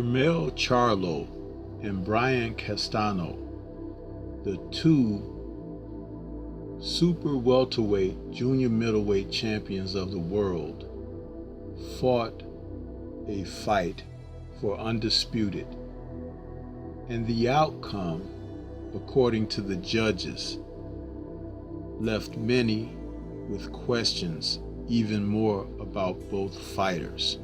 Charlo and Brian Castano, the two super welterweight junior middleweight champions of the world, fought a fight for undisputed, and the outcome, according to the judges, left many with questions even more about both fighters.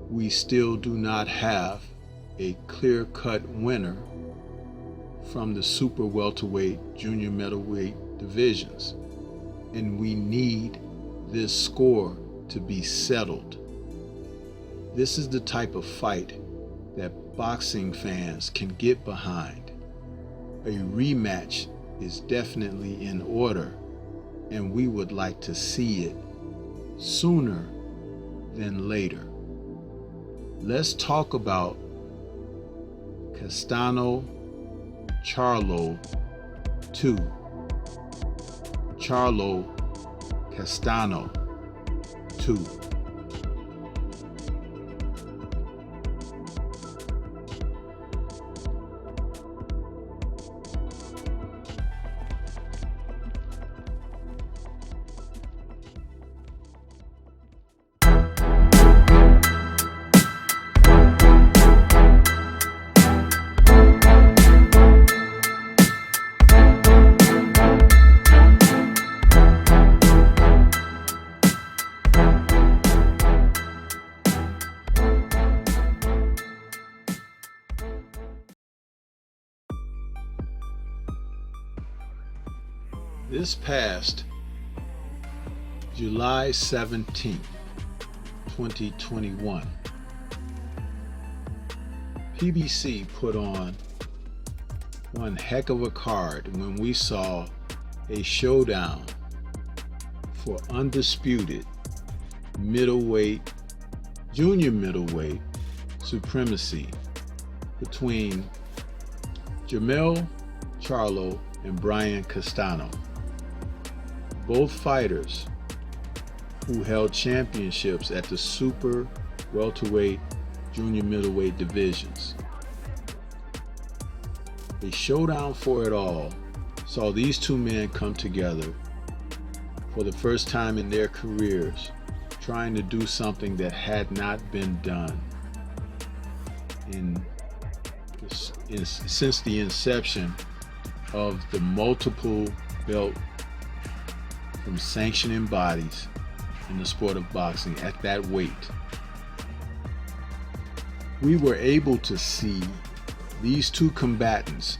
We still do not have a clear-cut winner from the super welterweight junior middleweight divisions, and we need this score to be settled. This is the type of fight that boxing fans can get behind. A rematch is definitely in order, and we would like to see it sooner than later. Let's talk about Castano Charlo 2. Charlo Castano 2. This past July 17th, 2021, PBC put on one heck of a card when we saw a showdown for undisputed middleweight, junior middleweight supremacy between Charlo and Brian Castano. Both fighters who held championships at the super welterweight, junior middleweight divisions. A showdown for it all saw these two men come together for the first time in their careers, trying to do something that had not been done since the inception of the multiple belt from sanctioning bodies in the sport of boxing at that weight. We were able to see these two combatants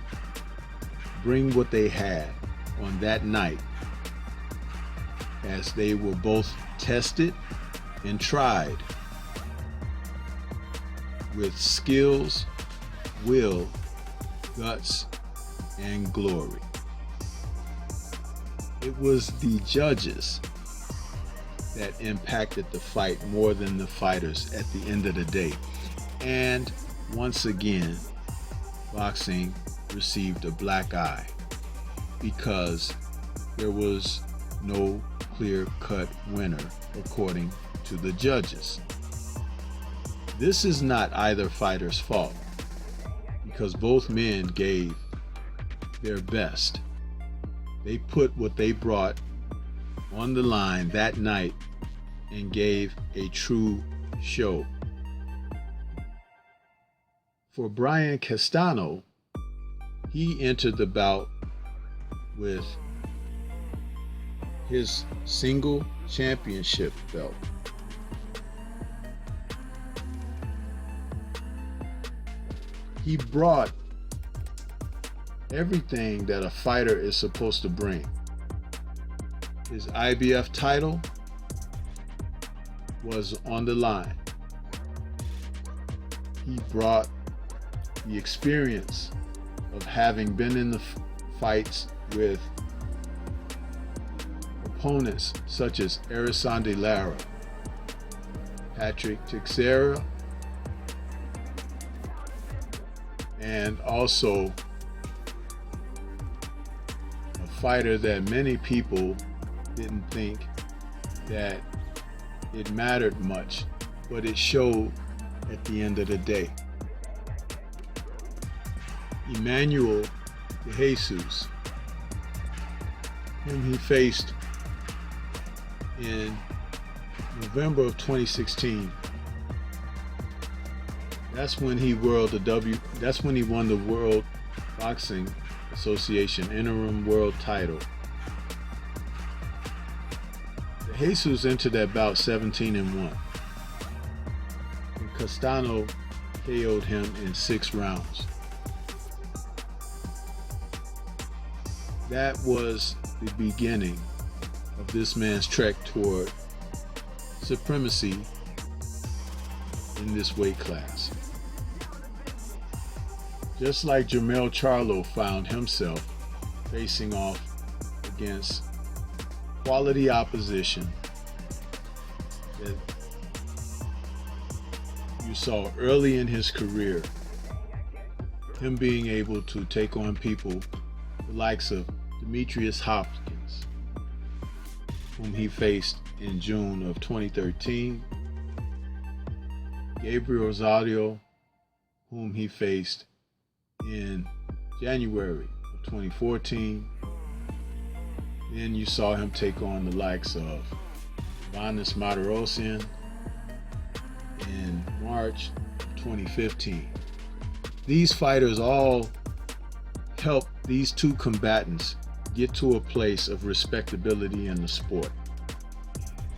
bring what they had on that night, as they were both tested and tried with skills, will, guts, and glory. It was the judges that impacted the fight more than the fighters at the end of the day. And once again, boxing received a black eye because there was no clear-cut winner according to the judges. This is not either fighter's fault because both men gave their best. They put what they brought on the line that night and gave a true show. For Brian Castano, he entered the bout with his single championship belt. He brought everything that a fighter is supposed to bring. His IBF title was on the line. He brought the experience of having been in the fights with opponents such as Erisande Lara, Patrick Teixeira, and also a fighter that many people didn't think that it mattered much, but it showed at the end of the day. Emmanuel de Jesus, whom he faced in November of 2016. That's when he won the World Boxing Association interim world title. De Jesus entered that bout 17-1. And Castano KO'd him in 6 rounds. That was the beginning of this man's trek toward supremacy in this weight class. Just like Jermell Charlo found himself facing off against quality opposition that you saw early in his career, him being able to take on people the likes of Demetrius Hopkins, whom he faced in June of 2013, Gabriel Rosario, whom he faced in January of 2014. Then you saw him take on the likes of Vanes Martirosyan in March of 2015. These fighters all helped these two combatants get to a place of respectability in the sport.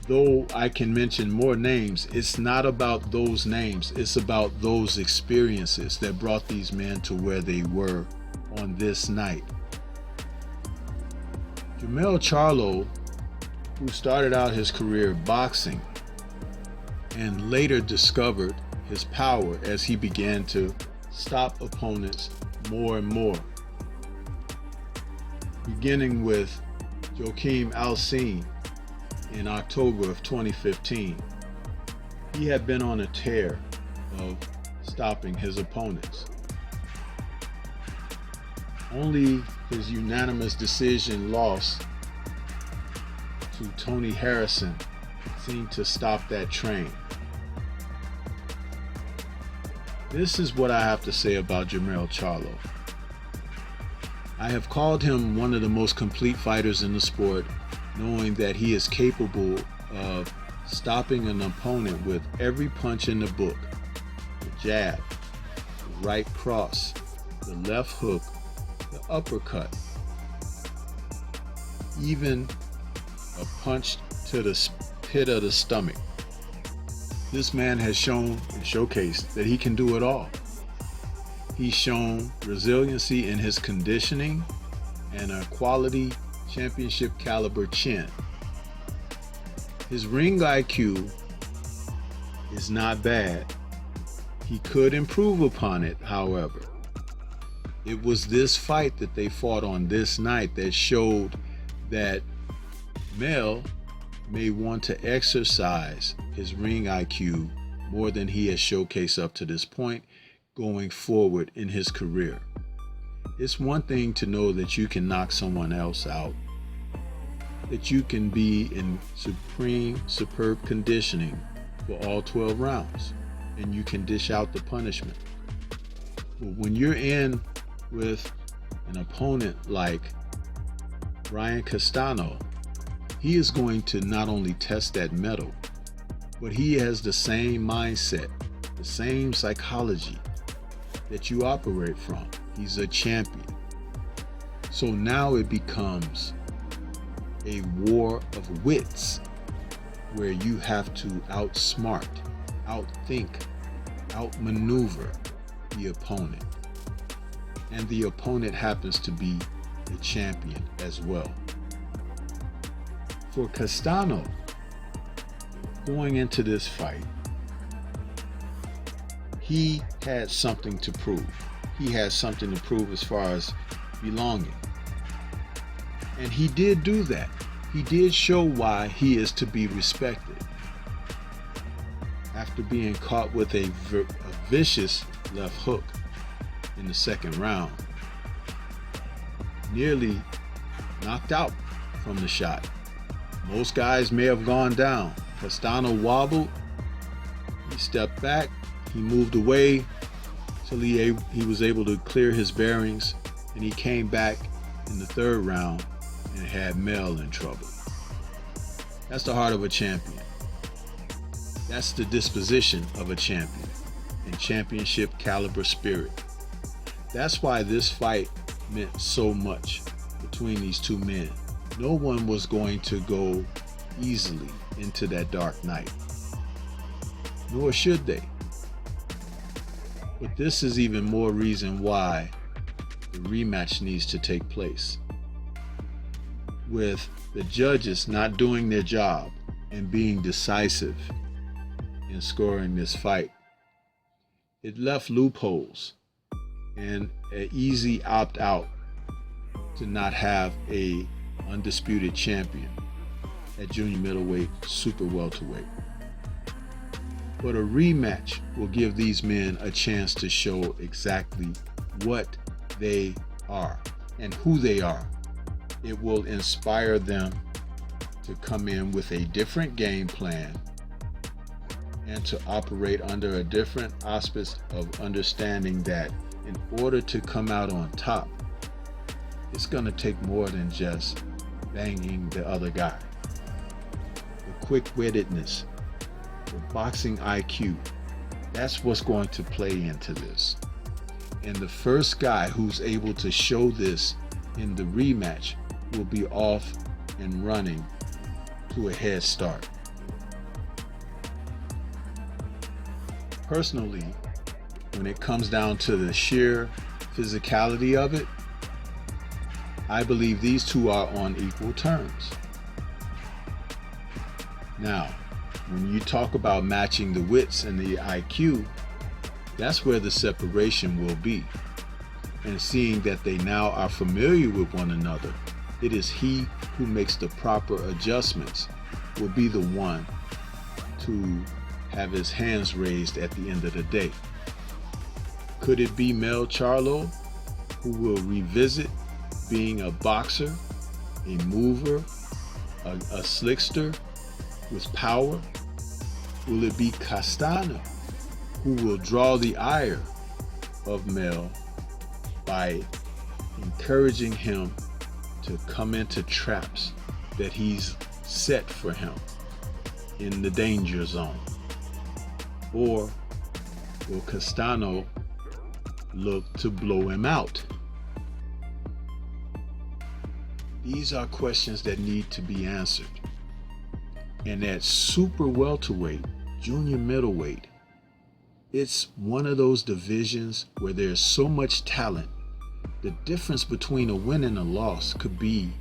Though I can mention more names, it's not about those names, it's about those experiences that brought these men to where they were on this night. Jermell Charlo, who started out his career boxing and later discovered his power as he began to stop opponents more and more, beginning with Joaquim Alcine in October of 2015. He had been on a tear of stopping his opponents. Only his unanimous decision loss to Tony Harrison seemed to stop that train. This is what I have to say about Jermell Charlo. I have called him one of the most complete fighters in the sport, knowing that he is capable of stopping an opponent with every punch in the book: the jab, the right cross, the left hook, the uppercut, even a punch to the pit of the stomach. This man has shown and showcased that he can do it all. He's shown resiliency in his conditioning and a quality championship caliber chin. His ring IQ is not bad. He could improve upon it, however. It was this fight that they fought on this night that showed that Mel may want to exercise his ring IQ more than he has showcased up to this point going forward in his career. It's one thing to know that you can knock someone else out, that you can be in superb conditioning for all 12 rounds, and you can dish out the punishment. But when you're in with an opponent like Brian Castano, he is going to not only test that mettle, but he has the same mindset, the same psychology that you operate from. He's a champion. So now it becomes a war of wits where you have to outsmart, outthink, outmaneuver the opponent. And the opponent happens to be the champion as well. For Castano, going into this fight, he had something to prove. He had something to prove as far as belonging. And he did do that. He did show why he is to be respected. After being caught with a vicious left hook in the second round, nearly knocked out from the shot. Most guys may have gone down. Castano wobbled, he stepped back, He moved away till he was able to clear his bearings, and he came back in the third round and had Mel in trouble. That's the heart of a champion. That's the disposition of a champion and championship caliber spirit. That's why this fight meant so much between these two men. No one was going to go easily into that dark night, nor should they. But this is even more reason why the rematch needs to take place. With the judges not doing their job and being decisive in scoring this fight, it left loopholes and an easy opt-out to not have a undisputed champion at junior middleweight, super welterweight. But a rematch will give these men a chance to show exactly what they are and who they are. It will inspire them to come in with a different game plan and to operate under a different auspice of understanding that in order to come out on top, it's going to take more than just banging the other guy. The quick-wittedness, the boxing IQ, that's what's going to play into this. And the first guy who's able to show this in the rematch will be off and running to a head start. Personally, when it comes down to the sheer physicality of it, I believe these two are on equal terms. Now, when you talk about matching the wits and the IQ, that's where the separation will be. And seeing that they now are familiar with one another, it is he who makes the proper adjustments will be the one to have his hands raised at the end of the day. Could it be Mel Charlo, who will revisit being a boxer, a mover, a slickster with power? Will it be Castano, who will draw the ire of Mel by encouraging him to come into traps that he's set for him in the danger zone? Or will Castano look to blow him out? These are questions that need to be answered. And at super welterweight, junior middleweight, it's one of those divisions where there's so much talent. The difference between a win and a loss could be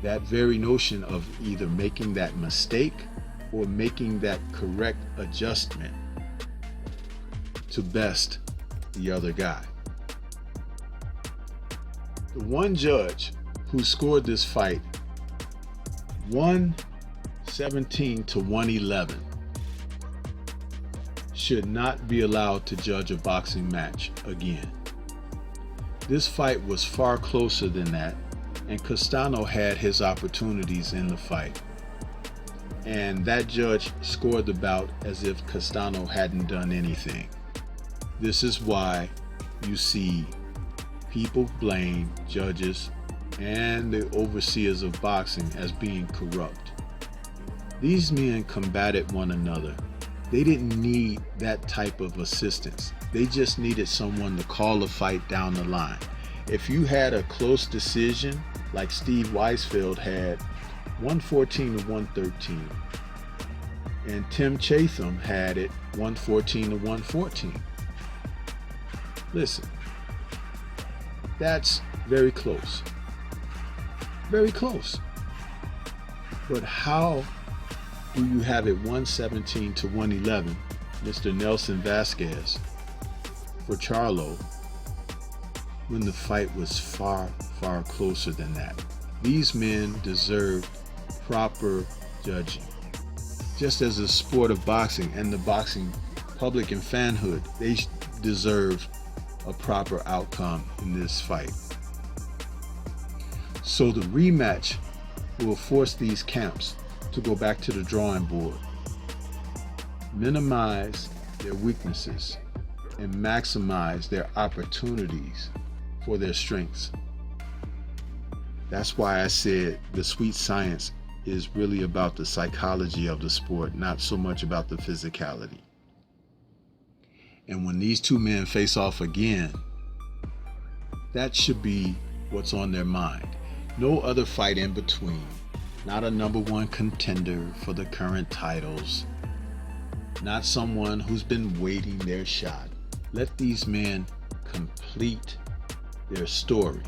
that very notion of either making that mistake or making that correct adjustment to best the other guy. The one judge who scored this fight 117 to 111 should not be allowed to judge a boxing match again. This fight was far closer than that, and Castano had his opportunities in the fight. And that judge scored the bout as if Castano hadn't done anything. This is why you see people blame judges and the overseers of boxing as being corrupt. These men combated one another. They didn't need that type of assistance. They just needed someone to call a fight down the line. If you had a close decision like Steve Weisfeld had, 114 to 113, and Tim Chatham had it 114 to 114. Listen, that's very close. Very close. But how do you have it 117 to 111, Mr. Nelson Vasquez, for Charlo, when the fight was far, far closer than that? These men deserved proper judging. Just as the sport of boxing and the boxing public and fanhood, they deserve a proper outcome in this fight. So the rematch will force these camps to go back to the drawing board, minimize their weaknesses and maximize their opportunities for their strengths. That's why I said the sweet science is really about the psychology of the sport, not so much about the physicality. And when these two men face off again, that should be what's on their mind. No other fight in between. Not a #1 contender for the current titles. Not someone who's been waiting their shot. Let these men complete their story,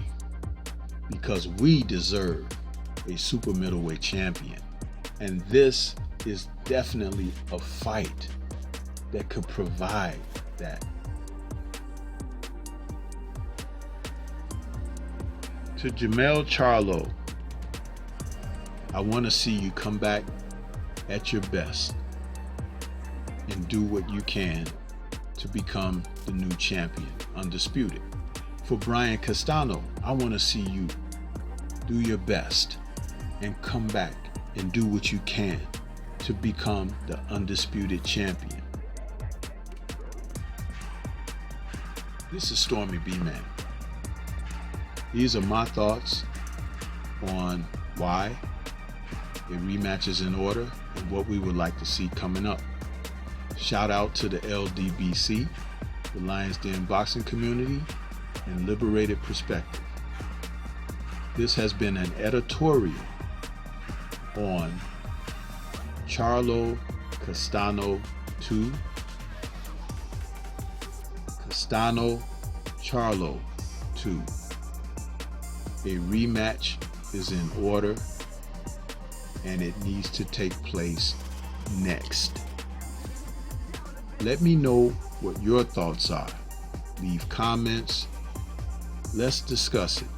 because we deserve a super middleweight champion. And this is definitely a fight that could provide that. To Jermell Charlo, I want to see you come back at your best and do what you can to become the new champion, undisputed. For Brian Castano, I want to see you do your best and come back and do what you can to become the undisputed champion. This is Stormy B-Man. These are my thoughts on why a rematch is in order and what we would like to see coming up. Shout out to the LDBC, the Lions Den Boxing Community, and Liberated Perspective. This has been an editorial on Charlo Castano 2, Castano Charlo 2. A rematch is in order, and it needs to take place next. Let me know what your thoughts are. Leave comments. Let's discuss it.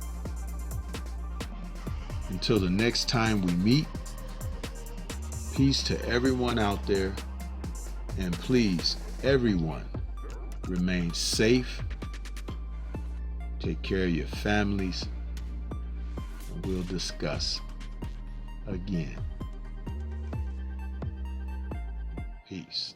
Until the next time we meet, peace to everyone out there, and please, everyone, remain safe. Take care of your families, and we'll discuss again. Peace.